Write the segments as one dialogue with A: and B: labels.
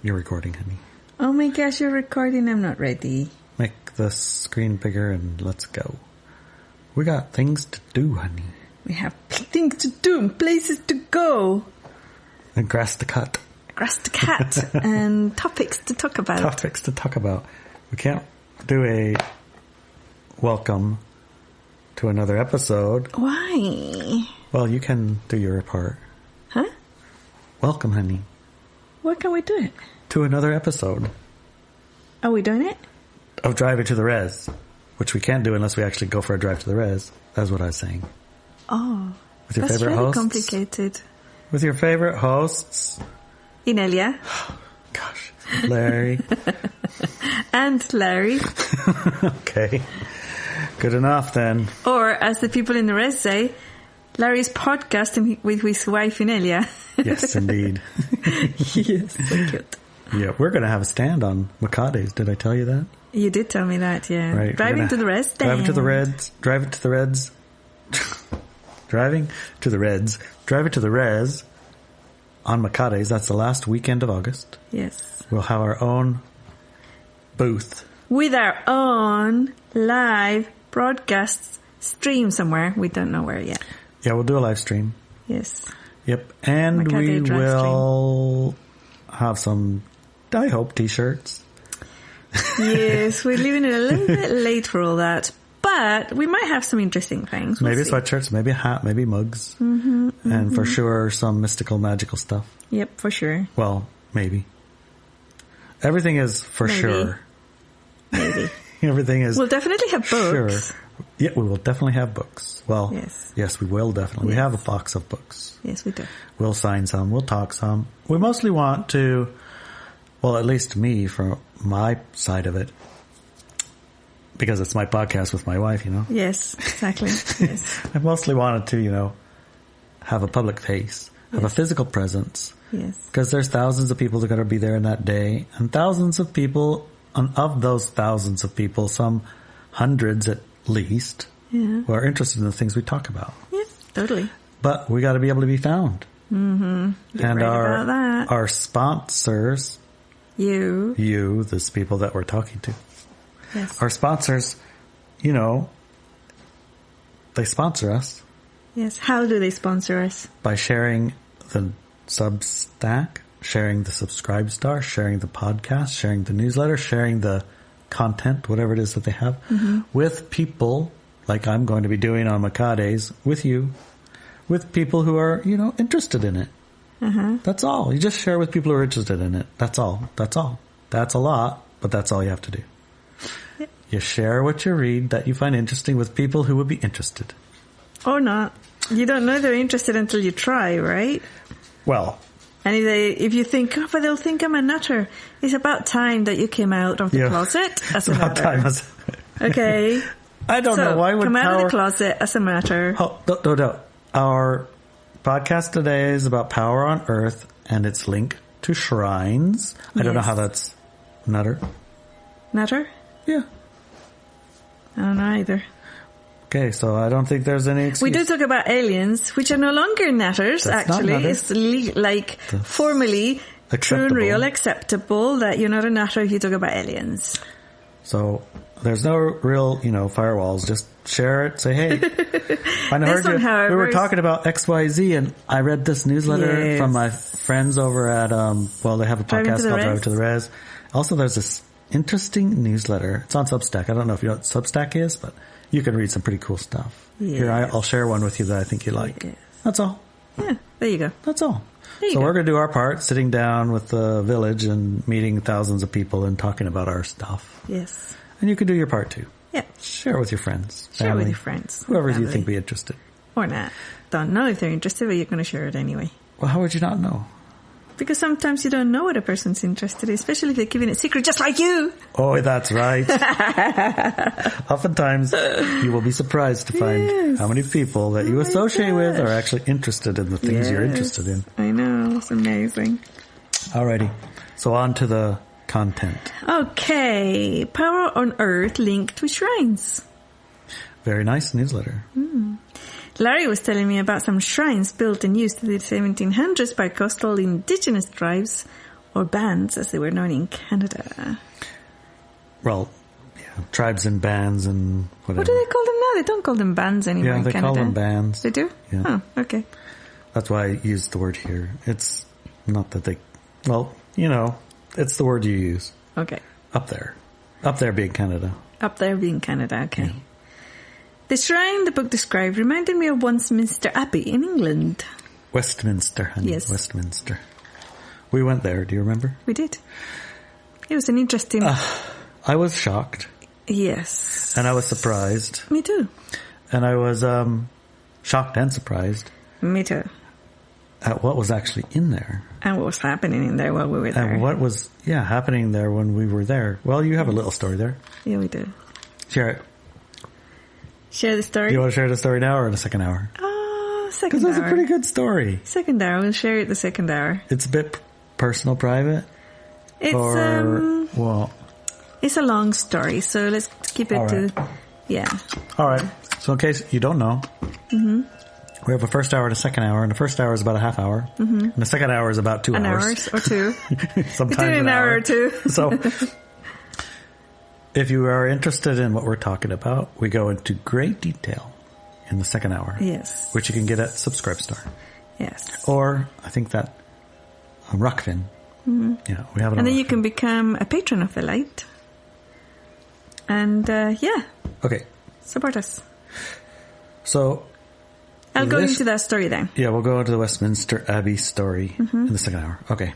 A: You're recording, honey.
B: Oh my gosh, you're recording. I'm not ready.
A: Make the screen bigger and let's go. We got things to do, honey.
B: We have things to do and places to go.
A: And grass to cut.
B: Grass to cut. And topics to talk about.
A: Topics to talk about. We can't do a welcome to another episode.
B: Why?
A: Well, you can do your part.
B: Huh?
A: Welcome, honey.
B: What can we do it?
A: To another episode.
B: Are we doing it?
A: Of Driving to the Res. Which we can't do unless we actually go for a drive to the res. That's what I was saying.
B: Oh.
A: With your
B: that's
A: favorite
B: really
A: hosts.
B: Complicated.
A: With your favorite hosts.
B: Inelia.
A: Gosh. Larry.
B: And Larry.
A: Okay. Good enough then.
B: Or, as the people in the res say, Larry's podcasting with his wife Inelia.
A: Yes, indeed.
B: Yes, so cute.
A: Yeah, we're going to have a stand on Macades. Did I tell you that?
B: You did tell me that, yeah.
A: Right.
B: Driving to the res stand.
A: Driving to the Reds. Driving to the Reds. Driving to the Reds. Driving to the Res on Macades. That's the last weekend of August.
B: Yes.
A: We'll have our own booth.
B: With our own live broadcast stream somewhere. We don't know where yet.
A: Yeah, we'll do a live stream.
B: Yes.
A: Yep. And
B: Macade
A: we
B: drive
A: will have some, I hope, t-shirts.
B: Yes, we're leaving it a little bit late for all that. But we might have some interesting things. We'll
A: Maybe
B: see.
A: sweatshirts, maybe a hat, maybe mugs. And for sure, some mystical, magical stuff.
B: Yep, for sure.
A: Well, maybe. Everything is for
B: Maybe.
A: sure.
B: Maybe.
A: Everything is
B: We'll definitely have books.
A: sure. Yeah, we will definitely have books. Well,
B: Yes.
A: we will definitely. We
B: Yes.
A: have a box of books.
B: Yes, we do.
A: We'll sign some. We'll talk some. We mostly want to, well, at least me, from my side of it, because it's my podcast with my wife, you know.
B: Yes, exactly. Yes.
A: I mostly wanted to, have a public face, have a physical presence.
B: Yes.
A: Because there's thousands of people that are going to be there in that day, and thousands of people, and of those thousands of people, some hundreds at least,
B: Yeah.
A: who are interested in the things we talk about.
B: Yeah, totally.
A: But we got to be able to be found.
B: Mm-hmm.
A: And
B: right about that.
A: our sponsors,
B: You.
A: this people that we're talking to,
B: Yes.
A: our sponsors, they sponsor us
B: Yes. How do they sponsor us?
A: by sharing the Substack, sharing the Subscribe Star, sharing the podcast, sharing the newsletter, sharing the content, whatever it is that they have, with people like I'm going to be doing on Macades, with you, with people who are, interested in it.
B: Uh-huh.
A: That's all. You just share with people who are interested in it. That's all. That's all. That's a lot, but that's all you have to do.
B: Yep.
A: You share what you read that you find interesting with people who would be interested.
B: Or not. You don't know they're interested until you try, right?
A: Well,
B: And if you think, but they'll think I'm a nutter. It's about time that you came out of the closet as
A: it's
B: a
A: about
B: nutter.
A: time.
B: Okay.
A: I don't know why would
B: come out
A: power...
B: of the closet as a nutter.
A: Oh, no. Our podcast today is about power on earth, and it's linked to shrines. I don't know how that's nutter.
B: Nutter?
A: Yeah.
B: I don't know either.
A: Okay, so I don't think there's any excuse.
B: We do talk about aliens, which are no longer nutters,
A: That's not
B: actually.
A: nutter.
B: It's formally true and real, acceptable that you're not a nutter if you talk about aliens.
A: So there's no real, firewalls. Just share it. Say, hey, I heard you. We were talking about XYZ, and I read this newsletter from my friends over at, they have a podcast called Driving to the Res. Also, there's this interesting newsletter. It's on Substack. I don't know if you know what Substack is, but you can read some pretty cool stuff.
B: Yes.
A: Here, I'll share one with you that I think you like.
B: Yes.
A: That's all.
B: Yeah, there you go.
A: That's all.
B: There you
A: So
B: go.
A: we're going to do our part, sitting down with the village and meeting thousands of people and talking about our stuff.
B: Yes.
A: And you can do your part too.
B: Yeah.
A: Share with your friends,
B: Share
A: family,
B: with your friends.
A: whoever you
B: family.
A: think be interested.
B: Or not. Don't know if they're interested, but you're going to share it anyway.
A: Well, how would you not know?
B: Because sometimes you don't know what a person's interested in, especially if they're keeping it secret, just like you.
A: Oh, that's right. Oftentimes, you will be surprised to find how many people that you associate with are actually interested in the things you're interested in.
B: I know. It's amazing.
A: Alrighty. So on to the content.
B: Okay. Power on Earth linked with shrines.
A: Very nice newsletter.
B: Larry was telling me about some shrines built and used in the 1700s by coastal indigenous tribes or bands as they were known in Canada.
A: Well, yeah, tribes and bands and whatever.
B: What do they call them now? They don't call them bands anymore in Canada.
A: Yeah, they call them bands.
B: They do?
A: Yeah.
B: Oh, okay.
A: That's why I used the word here. It's not that they... Well, it's the word you use.
B: Okay.
A: Up there. Up there being Canada.
B: Up there being Canada, okay.
A: Yeah.
B: The shrine the book described reminded me of Westminster Abbey in England.
A: Westminster, honey.
B: Yes.
A: Westminster. We went there, do you remember?
B: We did. It was an interesting...
A: I was shocked.
B: Yes.
A: And I was surprised.
B: Me too.
A: And I was shocked and surprised.
B: Me too.
A: At what was actually in there.
B: And what was happening in there while we were there.
A: And what was, happening there when we were there. Well, you have a little story there.
B: Yeah, we do.
A: Share it.
B: Share the story?
A: Do you want to share the story now or in the second hour?
B: Second hour.
A: Because that's a pretty good story.
B: Second hour. We'll share it the second hour.
A: It's a bit personal, private?
B: It's,
A: well...
B: It's a long story, so let's keep it to... Yeah.
A: All right. So in case you don't know... Mm-hmm. We have a first hour and a second hour, and the first hour is about a half hour, and the second hour is about 2 hours.
B: An hour or two.
A: Sometimes
B: an hour or two.
A: So, if you are interested in what we're talking about, we go into great detail in the second hour.
B: Yes.
A: Which you can get at Subscribestar.
B: Yes.
A: Or, I think that, Rockfin.
B: Mm-hmm.
A: Yeah, we have it.
B: And then you can become a patron of the light. And,
A: Okay.
B: Support us.
A: So...
B: I'll go into that story then.
A: Yeah, we'll go into the Westminster Abbey story in the second hour. Okay.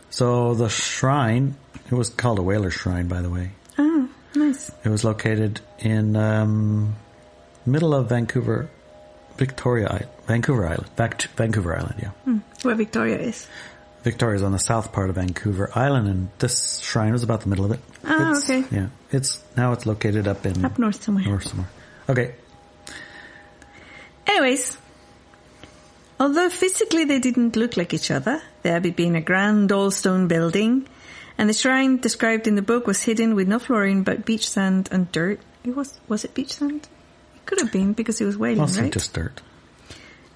A: So the shrine, it was called a whaler shrine, by the way.
B: Oh, nice.
A: It was located in middle of Vancouver Island, yeah.
B: Where Victoria is.
A: Victoria's on the south part of Vancouver Island, and this shrine was about the middle of it.
B: Okay.
A: Yeah. It's located up
B: north somewhere.
A: Okay.
B: Anyways, although physically they didn't look like each other, the Abbey being a grand old stone building, and the shrine described in the book was hidden with no flooring but beach sand and dirt. Was it beach sand? It could have been because it was whaling,
A: Mostly
B: right?
A: just dirt.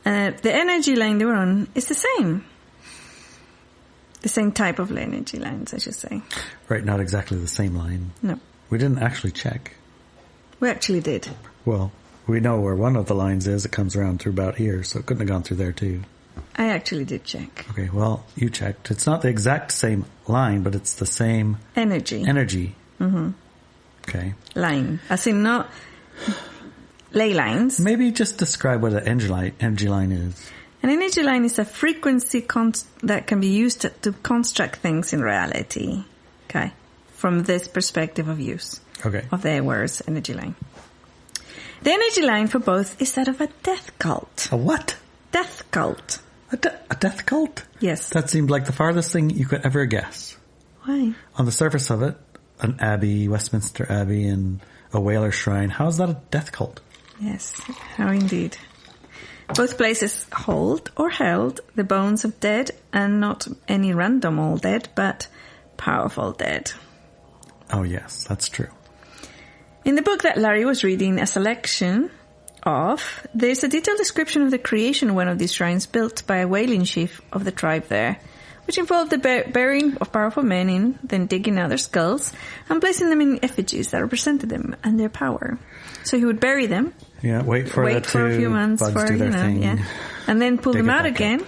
B: The energy line they were on is the same. The same type of energy lines, I should say.
A: Right, not exactly the same line.
B: No.
A: We didn't actually check.
B: We actually did.
A: Well... We know where one of the lines is. It comes around through about here, so it couldn't have gone through there too.
B: I actually did check.
A: Okay, well, you checked. It's not the exact same line, but it's the same...
B: Energy.
A: Mm-hmm. Okay.
B: Line. As in not ley lines.
A: Maybe just describe what an energy line is.
B: An energy line is a frequency that can be used to construct things in reality. Okay. From this perspective of use.
A: Okay.
B: Of the words energy line. The energy line for both is that of a death cult.
A: A what?
B: Death cult.
A: A death cult?
B: Yes.
A: That seemed like the farthest thing you could ever guess.
B: Why?
A: On the surface of it, an abbey, Westminster Abbey, and a whaler shrine. How is that a death cult?
B: Yes, how indeed. Both places hold or held the bones of dead, and not any random old dead, but powerful dead.
A: Oh yes, that's true.
B: In the book that Larry was reading a selection of, there's a detailed description of the creation of one of these shrines built by a whaling chief of the tribe there, which involved the burying of powerful men in, then digging out their skulls, and placing them in effigies that represented them and their power. So he would bury them.
A: Yeah, wait for
B: a few months
A: bugs do their thing.
B: Yeah, and then pull them out again,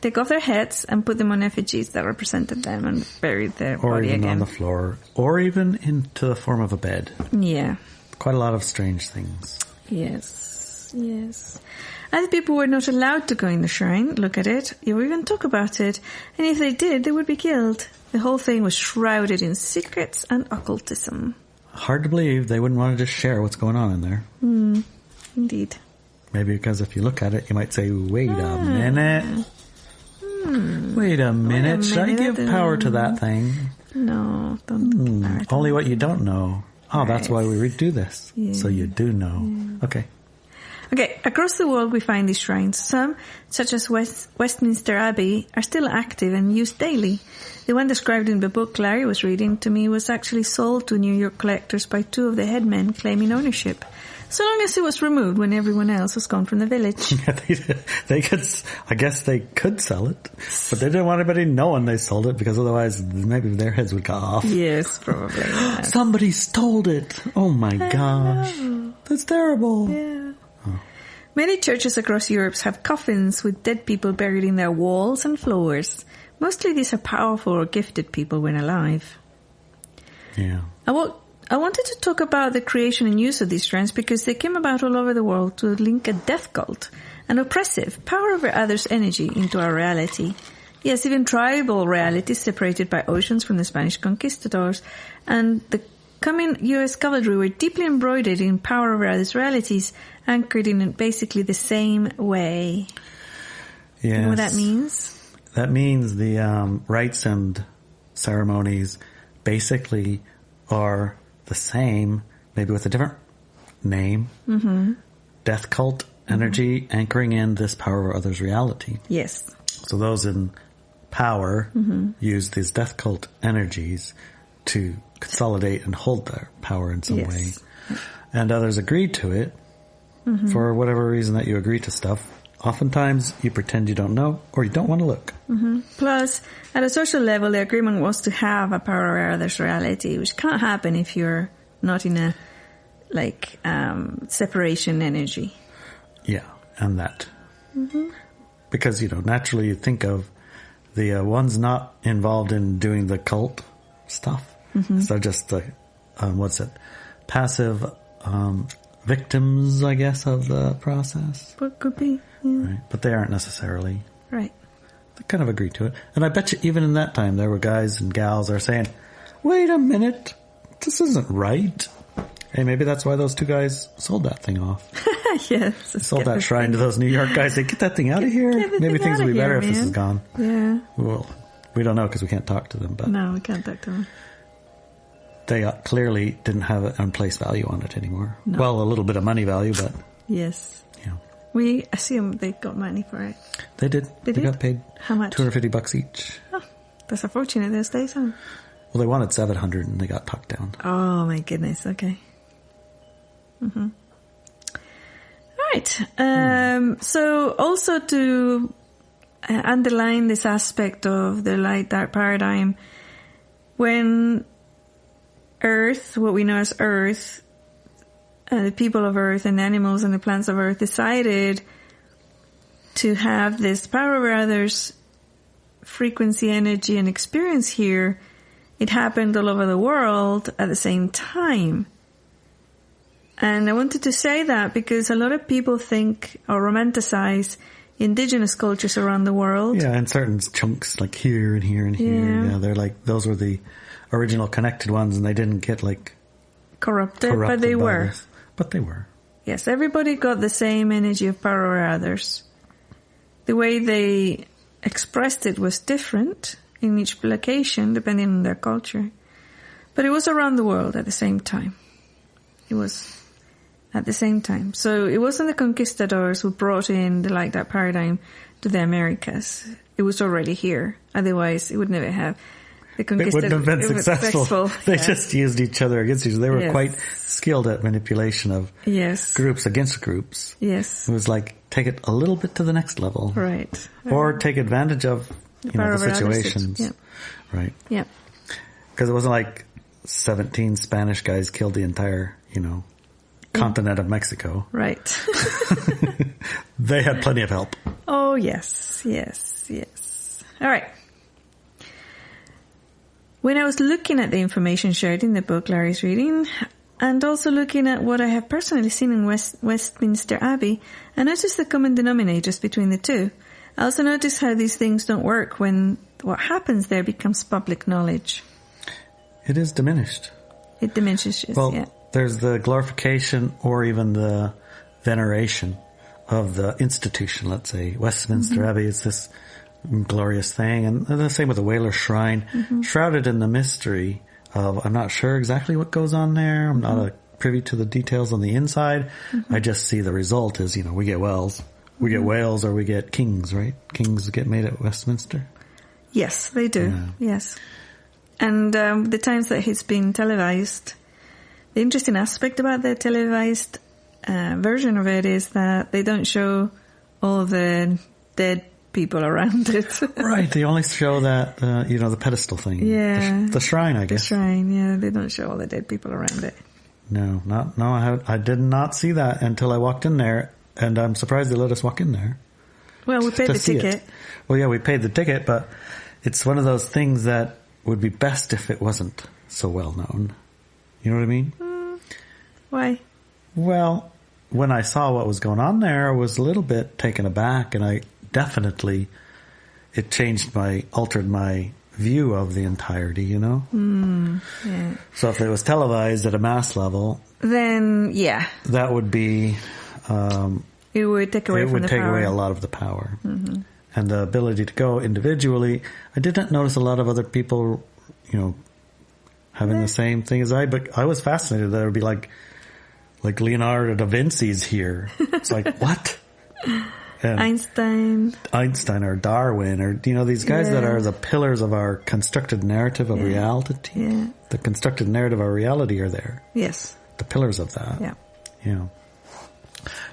B: take off their heads, and put them on effigies that represented them and bury their body again.
A: Or even on the floor. Or even into the form of a bed.
B: Yeah.
A: Quite a lot of strange things.
B: Yes, yes. As people were not allowed to go in the shrine, look at it, or even talk about it, and if they did, they would be killed. The whole thing was shrouded in secrets and occultism.
A: Hard to believe they wouldn't want to just share what's going on in there.
B: Indeed.
A: Maybe because if you look at it, you might say, wait a minute. Wait a minute. Should I give power to that thing?
B: No, don't.
A: Only what you don't know. Oh, right. That's why we do this.
B: Yeah.
A: So you do know. Yeah. Okay.
B: Okay, across the world we find these shrines. Some, such as Westminster Abbey, are still active and used daily. The one described in the book Larry was reading to me was actually sold to New York collectors by 2 of the headmen claiming ownership. So long as it was removed when everyone else was gone from the village.
A: Yeah, they could, I guess they could sell it, but they didn't want anybody knowing they sold it because otherwise maybe their heads would go off.
B: Yes, probably. Yes.
A: Somebody stole it. Oh my gosh. That's terrible.
B: Yeah. Oh. Many churches across Europe have coffins with dead people buried in their walls and floors. Mostly these are powerful or gifted people when alive.
A: Yeah.
B: I wanted to talk about the creation and use of these shrines because they came about all over the world to link a death cult, an oppressive, power over others' energy into our reality. Yes, even tribal realities separated by oceans from the Spanish conquistadors, and the coming U.S. cavalry were deeply embroidered in power over others' realities, anchored in basically the same way.
A: Yes.
B: You know what that means?
A: That means the rites and ceremonies basically are the same, maybe with a different name. Mm-hmm. Death cult energy anchoring in this power over others' reality.
B: Yes.
A: So those in power use these death cult energies to consolidate and hold their power in some way. And others agree to it for whatever reason that you agree to stuff. Oftentimes you pretend you don't know or you don't want to look.
B: Mm-hmm. Plus, at a social level, the agreement was to have a power over others' reality, which can't happen if you're not in a, separation energy.
A: Yeah, and that. Because, naturally you think of the ones not involved in doing the cult stuff. So just the, passive victims, I guess, of the process.
B: What could be. Yeah.
A: Right. But they aren't necessarily.
B: Right.
A: They kind of agree to it. And I bet you even in that time there were guys and gals that are saying, wait a minute, this isn't right. Hey, maybe that's why those 2 guys sold that thing off.
B: Yes.
A: Sold that shrine to those New York guys. They get that thing out of here. Maybe things will be better if this is gone.
B: Yeah.
A: Well, we don't know because we can't talk to them. But
B: no, we can't talk to them.
A: They clearly didn't have an unplaced value on it anymore. No. Well, a little bit of money value, but...
B: Yes.
A: Yeah.
B: We assume they got money for it.
A: They did. They got paid.
B: How much?
A: $250 each.
B: Oh, that's a fortune in those days, huh?
A: Well, they wanted $700 and they got talked down.
B: Oh my goodness. Okay. All right. So also to underline this aspect of the light-dark paradigm, when Earth, what we know as Earth, the people of Earth and the animals and the plants of Earth decided to have this power over others, frequency, energy, and experience here, it happened all over the world at the same time. And I wanted to say that because a lot of people think or romanticize indigenous cultures around the world.
A: Yeah, and certain chunks like here and here and here. Yeah, they're like, those were the original connected ones and they didn't get
B: corrupted, but they were.
A: But they were.
B: Yes, everybody got the same energy of power over others. The way they expressed it was different in each location, depending on their culture. But it was around the world at the same time. It was at the same time. So it wasn't the conquistadors who brought in the light-dark paradigm to the Americas. It was already here. Otherwise, it would never have. It wouldn't
A: have been successful. They just used each other against each other. They were quite skilled at manipulation of groups against groups.
B: Yes.
A: It was like, take it a little bit to the next level.
B: Right.
A: Or take advantage of the situations.
B: Yeah.
A: Right.
B: Yeah.
A: Because it wasn't like 17 Spanish guys killed the entire, continent of Mexico.
B: Right.
A: They had plenty of help.
B: Oh, yes. All right. When I was looking at the information shared in the book Larry's reading, and also looking at what I have personally seen in Westminster Abbey, I noticed the common denominators between the two. I also noticed how these things don't work when what happens there becomes public knowledge.
A: It is diminished.
B: It diminishes,
A: well, there's the glorification or even the veneration of the institution, let's say. Westminster Abbey is this glorious thing, and the same with the Whaler Shrine, shrouded in the mystery of, I'm not sure exactly what goes on there. I'm not a privy to the details on the inside. I just see the result is, we get whales. We get whales or we get kings, right? Kings get made at Westminster.
B: Yes, they do. Yeah. Yes. And the times that it's been televised, the interesting aspect about the televised version of it is that they don't show all the dead people around it.
A: Right. They only show that, the pedestal thing.
B: Yeah.
A: The shrine, I guess.
B: The shrine, yeah. They don't show all the dead people around it.
A: No, I did not see that until I walked in there, and I'm surprised they let us walk in there.
B: Well, we paid the ticket.
A: Well, yeah, we paid the ticket, but it's one of those things that would be best if it wasn't so well known. You know what I mean?
B: Why?
A: Well, when I saw what was going on there, I was a little bit taken aback, and it altered my view of the entirety,
B: Yeah.
A: So if it was televised at a mass level,
B: then yeah,
A: that would be,
B: it would take away
A: away a lot of the power. And the ability to go individually. I didn't notice a lot of other people, having the same thing as but I was fascinated that it would be like Leonardo da Vinci's here. It's like, what? And Einstein or Darwin or, these guys that are the pillars of our constructed narrative of reality.
B: Yeah.
A: The constructed narrative of our reality are there.
B: Yes.
A: The pillars of that.
B: Yeah.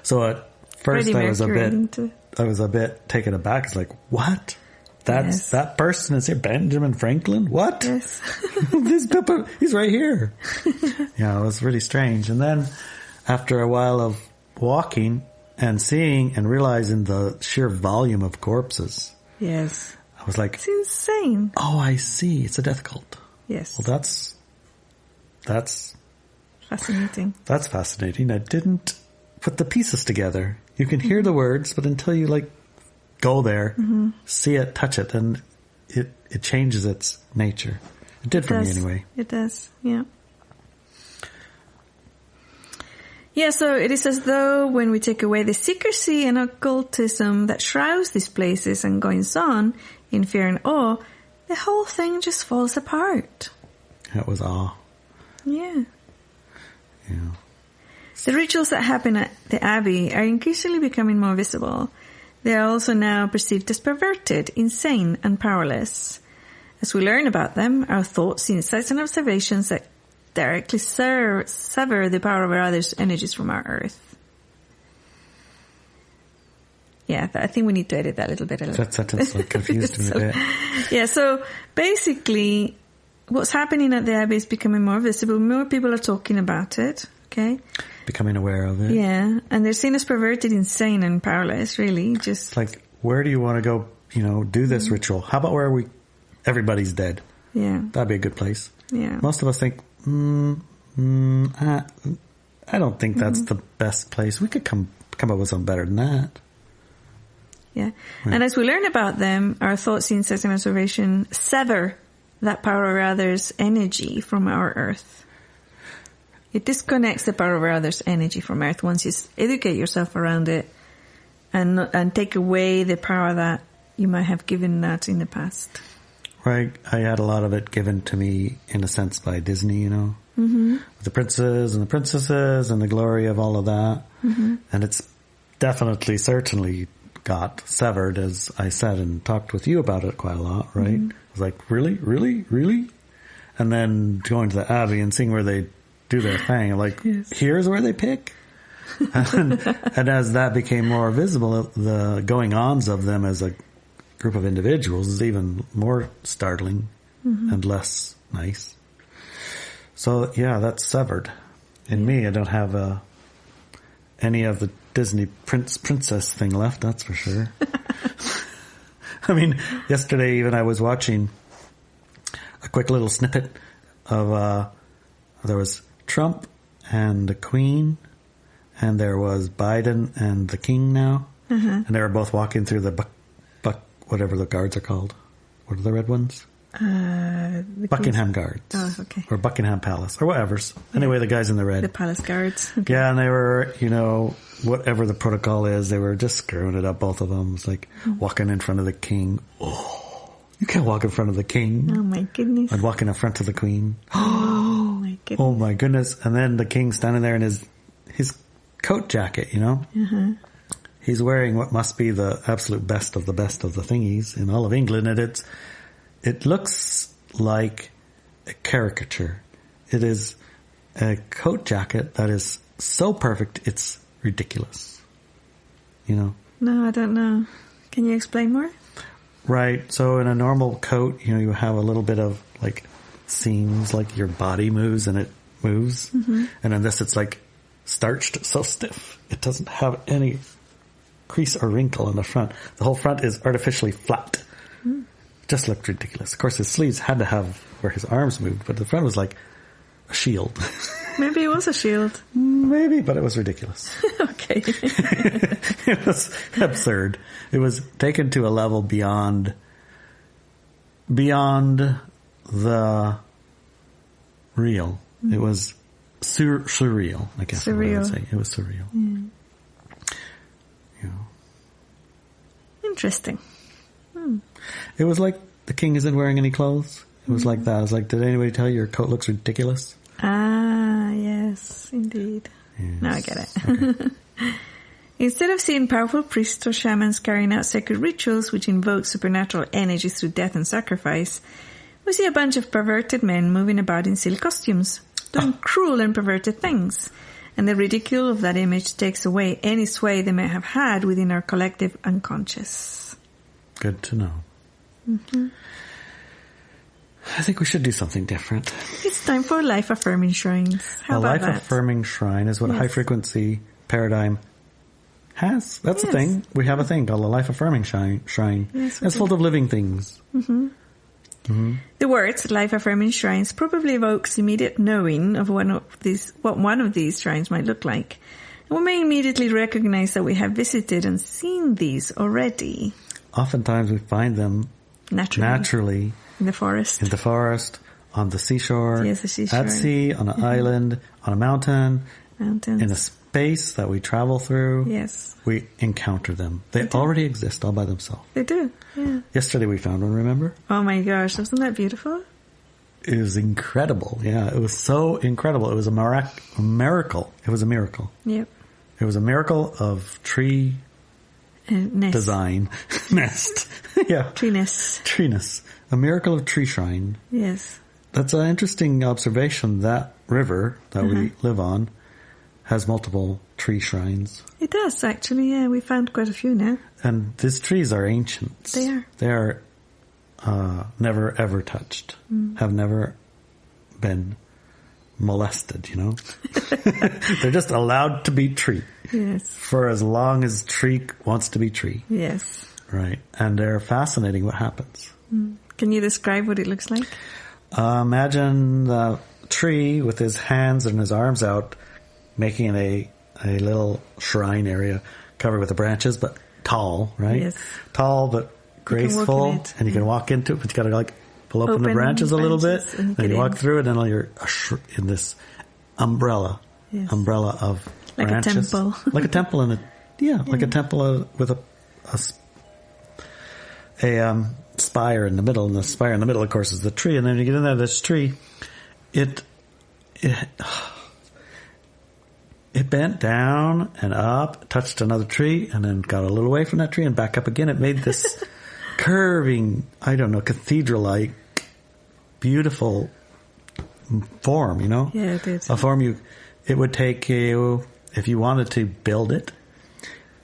A: So at first I was a bit taken aback. It's like, what? That person is here. Benjamin Franklin? What?
B: Yes.
A: He's right here. It was really strange. And then after a while of walking and seeing and realizing the sheer volume of corpses.
B: Yes.
A: I was like,
B: it's insane.
A: Oh, I see. It's a death cult.
B: Yes.
A: Well, that's
B: fascinating.
A: That's fascinating. I didn't put the pieces together. You can hear the words, but until you go there, see it, touch it, and it changes its nature. It did for me anyway.
B: It does. Yeah. Yeah, so it is as though when we take away the secrecy and occultism that shrouds these places and goings on in fear and awe, the whole thing just falls apart.
A: That was awe.
B: Yeah.
A: Yeah.
B: The rituals that happen at the Abbey are increasingly becoming more visible. They are also now perceived as perverted, insane, and powerless. As we learn about them, our thoughts, insights, and observations that directly sever the power of others' energies from our earth. Yeah, I think we need to edit that a little bit.
A: That sentence confused me a bit.
B: Yeah, so basically, what's happening at the Abbey is becoming more visible. More people are talking about it, okay?
A: Becoming aware of it.
B: Yeah, and they're seen as perverted, insane, and powerless, really. Just
A: like, where do you want to go, do this ritual? How about where everybody's dead?
B: Yeah.
A: That'd be a good place.
B: Yeah.
A: Most of us think, I don't think that's the best place. We could come up with something better than that.
B: Yeah. Right. And as we learn about them, our thoughts, insights, and observation sever that power of others' energy from our earth. It disconnects the power of others' energy from earth once you educate yourself around it and take away the power that you might have given that in the past.
A: Right. I had a lot of it given to me, in a sense, by Disney, with the princes and the princesses and the glory of all of that. And it's certainly got severed, as I said and talked with you about it quite a lot, right? I was like, really? Really? Really? And then going to the Abbey and seeing where they do their thing, like, here's where they pick. and as that became more visible, the going-ons of them as a group of individuals is even more startling and less nice. So, yeah, that's severed. In me, I don't have any of the Disney princess thing left, that's for sure. I mean, yesterday even I was watching a quick little snippet of, there was Trump and the Queen, and there was Biden and the King now, and they were both walking through the whatever the guards are called. What are the red ones? Buckingham Guards.
B: Oh, okay.
A: Or Buckingham Palace, or whatever's. Anyway, the guys in the red.
B: The Palace Guards. Okay.
A: Yeah, and they were, whatever the protocol is, they were just screwing it up, both of them. It's like walking in front of the king. Oh, you can't walk in front of the king.
B: Oh, my goodness.
A: And walking in front of the Queen.
B: Oh, my goodness.
A: Oh my goodness. And then the king standing there in his coat jacket, you know?
B: Uh-huh.
A: He's wearing what must be the absolute best of the thingies in all of England. And it looks like a caricature. It is a coat jacket that is so perfect, it's ridiculous. You know?
B: No, I don't know. Can you explain more?
A: Right. So in a normal coat, you know, you have a little bit of like seams, like your body moves and it moves. Mm-hmm. And in this, it's like starched so stiff. It doesn't have any crease or wrinkle in the front. The whole front is artificially flat. Mm. Just looked ridiculous. Of course, his sleeves had to have where his arms moved, but the front was like a shield.
B: Maybe it was a shield.
A: Maybe, but it was ridiculous.
B: Okay.
A: It was absurd. It was taken to a level beyond the real. It was surreal, I guess.
B: Surreal.
A: I would say. It was surreal.
B: Mm.
A: You know.
B: Interesting.
A: It was like the king isn't wearing any clothes. It was like that. I was like, did anybody tell you your coat looks ridiculous?
B: Ah, yes, indeed.
A: Yes.
B: Now I get it.
A: Okay.
B: Instead of seeing powerful priests or shamans carrying out sacred rituals which invoke supernatural energies through death and sacrifice, we see a bunch of perverted men moving about in silly costumes, doing cruel and perverted things. And the ridicule of that image takes away any sway they may have had within our collective unconscious.
A: Good to know.
B: Mm-hmm.
A: I think we should do something different.
B: It's time for life-affirming shrines. How about that?
A: A life-affirming shrine is what a high-frequency paradigm has. That's a thing. We have a thing called a life-affirming shrine. Yes, it's full of living things. Mm-hmm. Mm-hmm.
B: The words life-affirming shrines probably evokes immediate knowing of what one of these shrines might look like. And we may immediately recognize that we have visited and seen these already.
A: Oftentimes we find them naturally. In the forest, on the seashore,
B: yes, the seashore.
A: At sea, on an island, on a mountain, in a space that we travel through.
B: Yes.
A: We encounter them. They already exist all by themselves.
B: They do, yeah.
A: Yesterday we found one, remember?
B: Oh my gosh, wasn't that beautiful?
A: It was incredible, yeah. It was so incredible. It was a miracle. It was a miracle.
B: Yep.
A: It was a miracle of tree
B: nest.
A: Design. Nest. Yeah. Treeness. A miracle of tree shrine.
B: Yes.
A: That's an interesting observation. That river that we live on has multiple tree shrines.
B: It does, actually, yeah. We found quite a few now.
A: And these trees are ancient.
B: They are.
A: They are never ever touched. Have never been molested, you know? They're just allowed to be tree.
B: Yes.
A: For as long as tree wants to be tree.
B: Yes.
A: Right. And they're fascinating what happens.
B: Can you describe what it looks like?
A: Imagine the tree with his hands and his arms out making a little shrine area covered with the branches, but tall, right?
B: Yes.
A: Tall but graceful, and you can walk into it, but you got to like pull open the branches a little bit, and you walk through it, and all you're in this umbrella of
B: like
A: branches.
B: A temple.
A: Like a temple like a temple with a spire in the middle, and the spire in the middle, of course, is the tree. And then you get in there, this tree, it bent down and up, touched another tree, and then got a little away from that tree and back up again. It made this curving, cathedral-like, beautiful form, you know?
B: Yeah, it did.
A: A form it would take you, if you wanted to build it,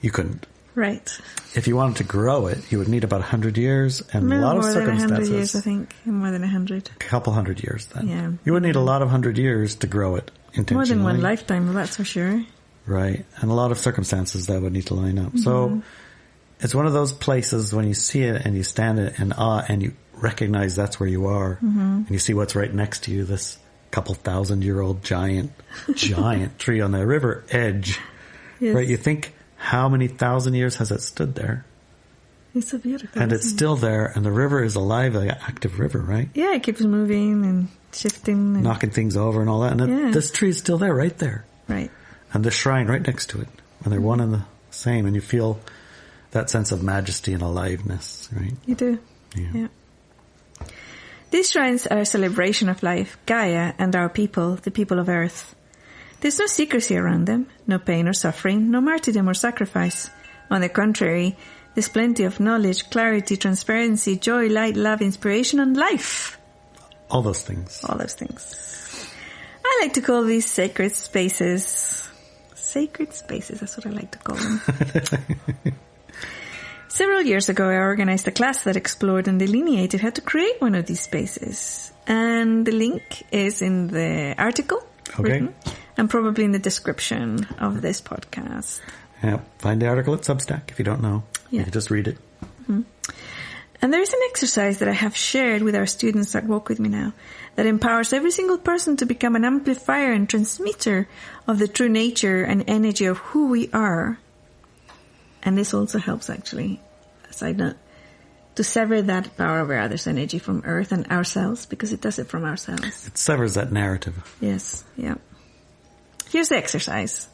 A: you couldn't.
B: Right.
A: If you wanted to grow it, you would need about 100 years and a lot of circumstances.
B: More than 100 years, I think. More than 100.
A: A couple 100 years then.
B: Yeah.
A: You would need a lot of 100 years to grow it intentionally.
B: More than one lifetime, that's for sure.
A: Right. And a lot of circumstances that would need to line up. Mm-hmm. So it's one of those places when you see it and you stand in awe and you recognize that's where you are, and you see what's right next to you, this couple 1,000-year-old giant tree on the river edge.
B: Yes.
A: Right. You think, how many 1,000 years has it stood there?
B: It's so beautiful.
A: And it's still there, and the river is alive, like an active river, right?
B: Yeah, it keeps moving and shifting. And
A: knocking things over and all that. And this tree is still there, right there.
B: Right.
A: And the shrine right next to it. And they're one and the same, and you feel that sense of majesty and aliveness, right?
B: You do. Yeah. These shrines are a celebration of life, Gaia, and our people, the people of Earth. There's no secrecy around them, no pain or suffering, no martyrdom or sacrifice. On the contrary, there's plenty of knowledge, clarity, transparency, joy, light, love, inspiration, and life.
A: All those things.
B: All those things. I like to call these sacred spaces. Sacred spaces, that's what I like to call them. Several years ago, I organized a class that explored and delineated how to create one of these spaces. And the link is in the article.
A: Okay.
B: Written, and probably in the description of this podcast.
A: Yeah, find the article at Substack if you don't know. Yeah. You can just read it.
B: Mm-hmm. And there is an exercise that I have shared with our students that walk with me now that empowers every single person to become an amplifier and transmitter of the true nature and energy of who we are. And this also helps, actually, a side note, to sever that power over others' energy from Earth and ourselves, because it does it from ourselves.
A: It severs that narrative.
B: Yes, yeah. Here's the exercise.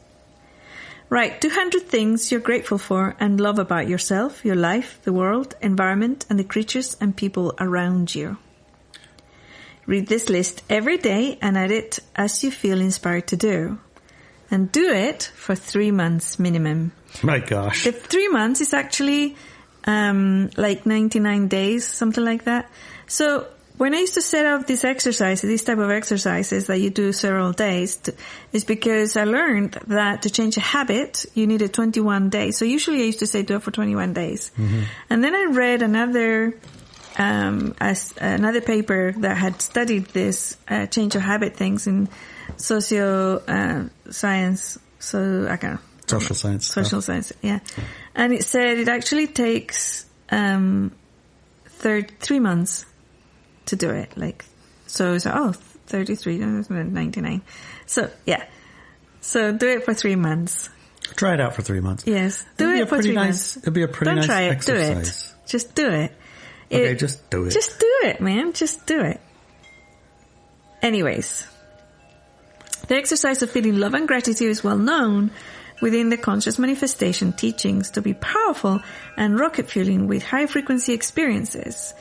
B: Write 200 things you're grateful for and love about yourself, your life, the world, environment, and the creatures and people around you. Read this list every day and add it as you feel inspired to do. And do it for 3 months minimum.
A: My gosh.
B: The 3 months is actually like 99 days, something like that. So when I used to set up this exercise, this type of exercises that you do several days, is because I learned that to change a habit, you needed 21 days. So usually I used to say do it for 21 days. Mm-hmm. And then I read another paper that had studied this change of habit things in science. So I can't.
A: Social science.
B: Social science, yeah. And it said it actually takes 3 months to do it. Like, so 33, 99. So, yeah. So do it for 3 months.
A: Try it out for 3 months.
B: Yes. Do it for 3 months.
A: It'd be a pretty nice exercise.
B: Don't try it. Do it. Just do it.
A: Okay, just do it.
B: Just do it, man. Just do it. Anyways. The exercise of feeling love and gratitude is well known within the conscious manifestation teachings to be powerful and rocket fueling with high frequency experiences.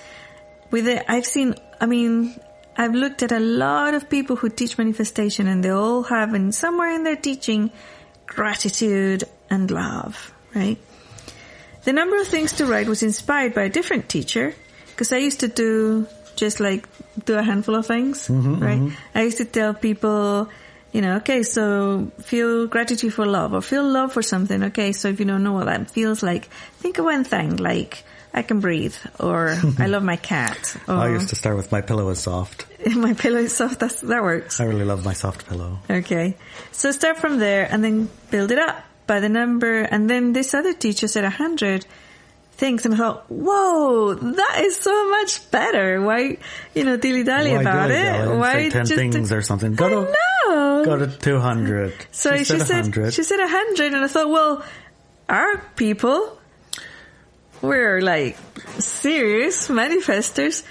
B: I've looked at a lot of people who teach manifestation, and they all have somewhere in their teaching gratitude and love, right? The number of things to write was inspired by a different teacher, because I used to do a handful of things, right? Mm-hmm. I used to tell people, okay, so feel gratitude for love, or feel love for something. Okay, so if you don't know what that feels like, think of one thing, like I can breathe, or I love my cat. Or,
A: I used to start with my pillow is soft.
B: My pillow is soft, that works.
A: I really love my soft pillow.
B: Okay, so start from there and then build it up by the number. And then this other teacher said 100 things, and I thought, whoa, that is so much better. Why, dilly-dally about it?
A: Why say 10 things or something? Go to 200.
B: So she said 100, and I thought, well, our people, we're like serious manifestors.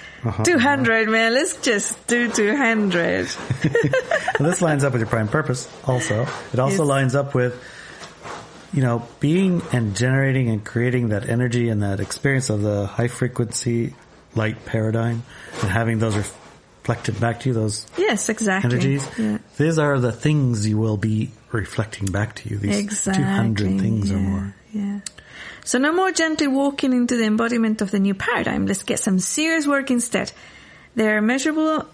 B: 200, man, let's just do 200.
A: Well, this lines up with your prime purpose also. It also lines up with, being and generating and creating that energy and that experience of the high frequency light paradigm, and having those reflected back to you, those energies. Yeah. These are the things you will be reflecting back to you, these 200 things or more.
B: Yeah. So no more gently walking into the embodiment of the new paradigm. Let's get some serious work instead. There are immeasurable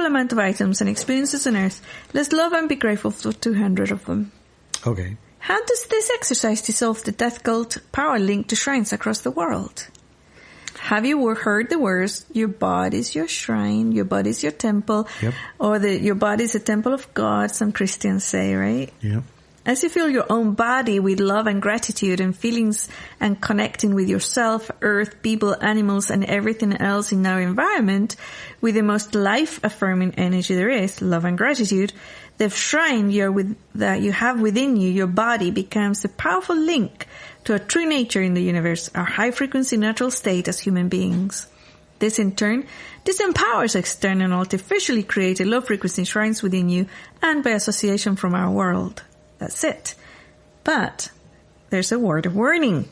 B: amount of items and experiences on Earth. Let's love and be grateful for 200 of them.
A: Okay.
B: How does this exercise dissolve the death cult power linked to shrines across the world? Have you heard the words, your body is your shrine, your body is your temple, or your body is a temple of God, some Christians say, right?
A: Yep.
B: As you fill your own body with love and gratitude and feelings and connecting with yourself, earth, people, animals, and everything else in our environment with the most life-affirming energy there is, love and gratitude, the shrine that you have within you, your body, becomes a powerful link to our true nature in the universe, our high-frequency natural state as human beings. This, in turn, disempowers external and artificially created low-frequency shrines within you and by association from our world. That's it. But there's a word of warning.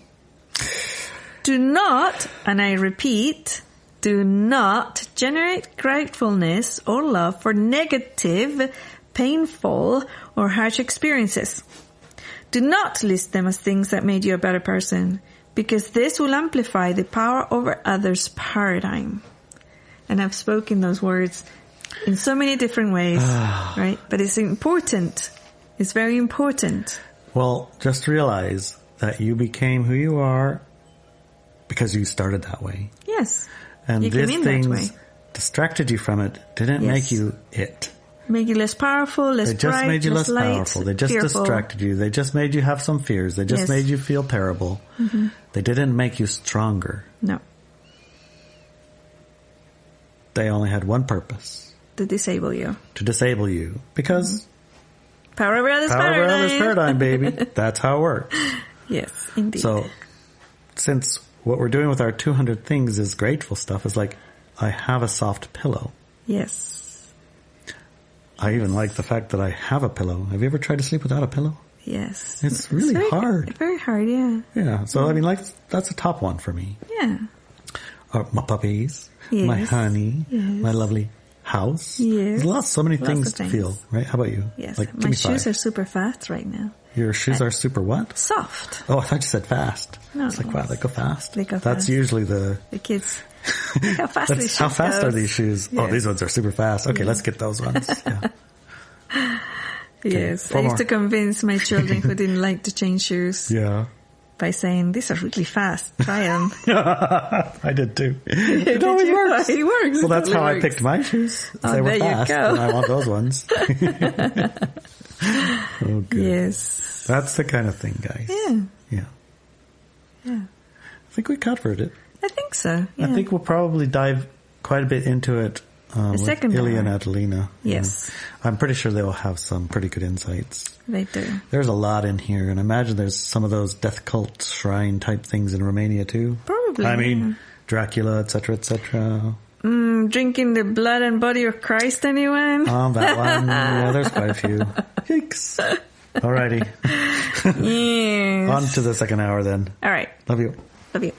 B: Do not, and I repeat, do not generate gratefulness or love for negative, painful, or harsh experiences. Do not list them as things that made you a better person, because this will amplify the power over others paradigm. And I've spoken those words in so many different ways, right? But it's important. It's very important.
A: Well, just realize that you became who you are because you started that way.
B: Yes.
A: And these things distracted you from it, didn't make you it.
B: Make you less powerful, less bright, less light. They just made you less powerful.
A: They just distracted you. They just made you have some fears. They just made you feel terrible. Mm-hmm. They didn't make you stronger.
B: No.
A: They only had one purpose.
B: To disable you.
A: To disable you. Because...
B: Power over others paradigm.
A: Power over others paradigm, baby. That's how it works.
B: Yes, indeed.
A: So, since what we're doing with our 200 things is grateful stuff, is like, I have a soft pillow.
B: Yes.
A: I even like the fact that I have a pillow. Have you ever tried to sleep without a pillow?
B: Yes.
A: It's really hard.
B: Very hard, yeah.
A: Yeah. So, I mean, like, that's the top one for me.
B: Yeah.
A: My puppies. Yes. My honey. Yes. My lovely house.
B: Yes.
A: There's so many things to feel, right? How about you?
B: Yes.
A: Like,
B: my shoes are super fast right now.
A: Your shoes are super what?
B: Soft.
A: Oh, I thought you said fast.
B: No.
A: It's like, wow, they go fast.
B: They go fast.
A: That's usually the
B: kids. How fast these shoes
A: How fast are these shoes?
B: Yes.
A: Oh, these ones are super fast. Okay, let's get those ones. Yeah.
B: Yes. I used to convince my children who didn't like to change shoes.
A: Yeah.
B: By saying, these are really fast. Try them.
A: I did too. It always works.
B: It works.
A: Well, that's how I picked my shoes. They were fast, and I want those ones. Oh, good.
B: Yes.
A: That's the kind of thing, guys.
B: Yeah.
A: Yeah.
B: Yeah.
A: I think we covered it.
B: I think so. Yeah.
A: I think we'll probably dive quite a bit into it with Ilia and Adelina.
B: Yes.
A: I'm pretty sure they'll have some pretty good insights.
B: They do.
A: There's a lot in here, and I imagine there's some of those death cult shrine type things in Romania too.
B: Probably.
A: I mean, Dracula, etc., etc.
B: Drinking the blood and body of Christ, anyone?
A: That one. Yeah, there's quite a few. Yikes. Alrighty.
B: Yes.
A: On to the second hour then.
B: All right.
A: Love you.
B: Love you.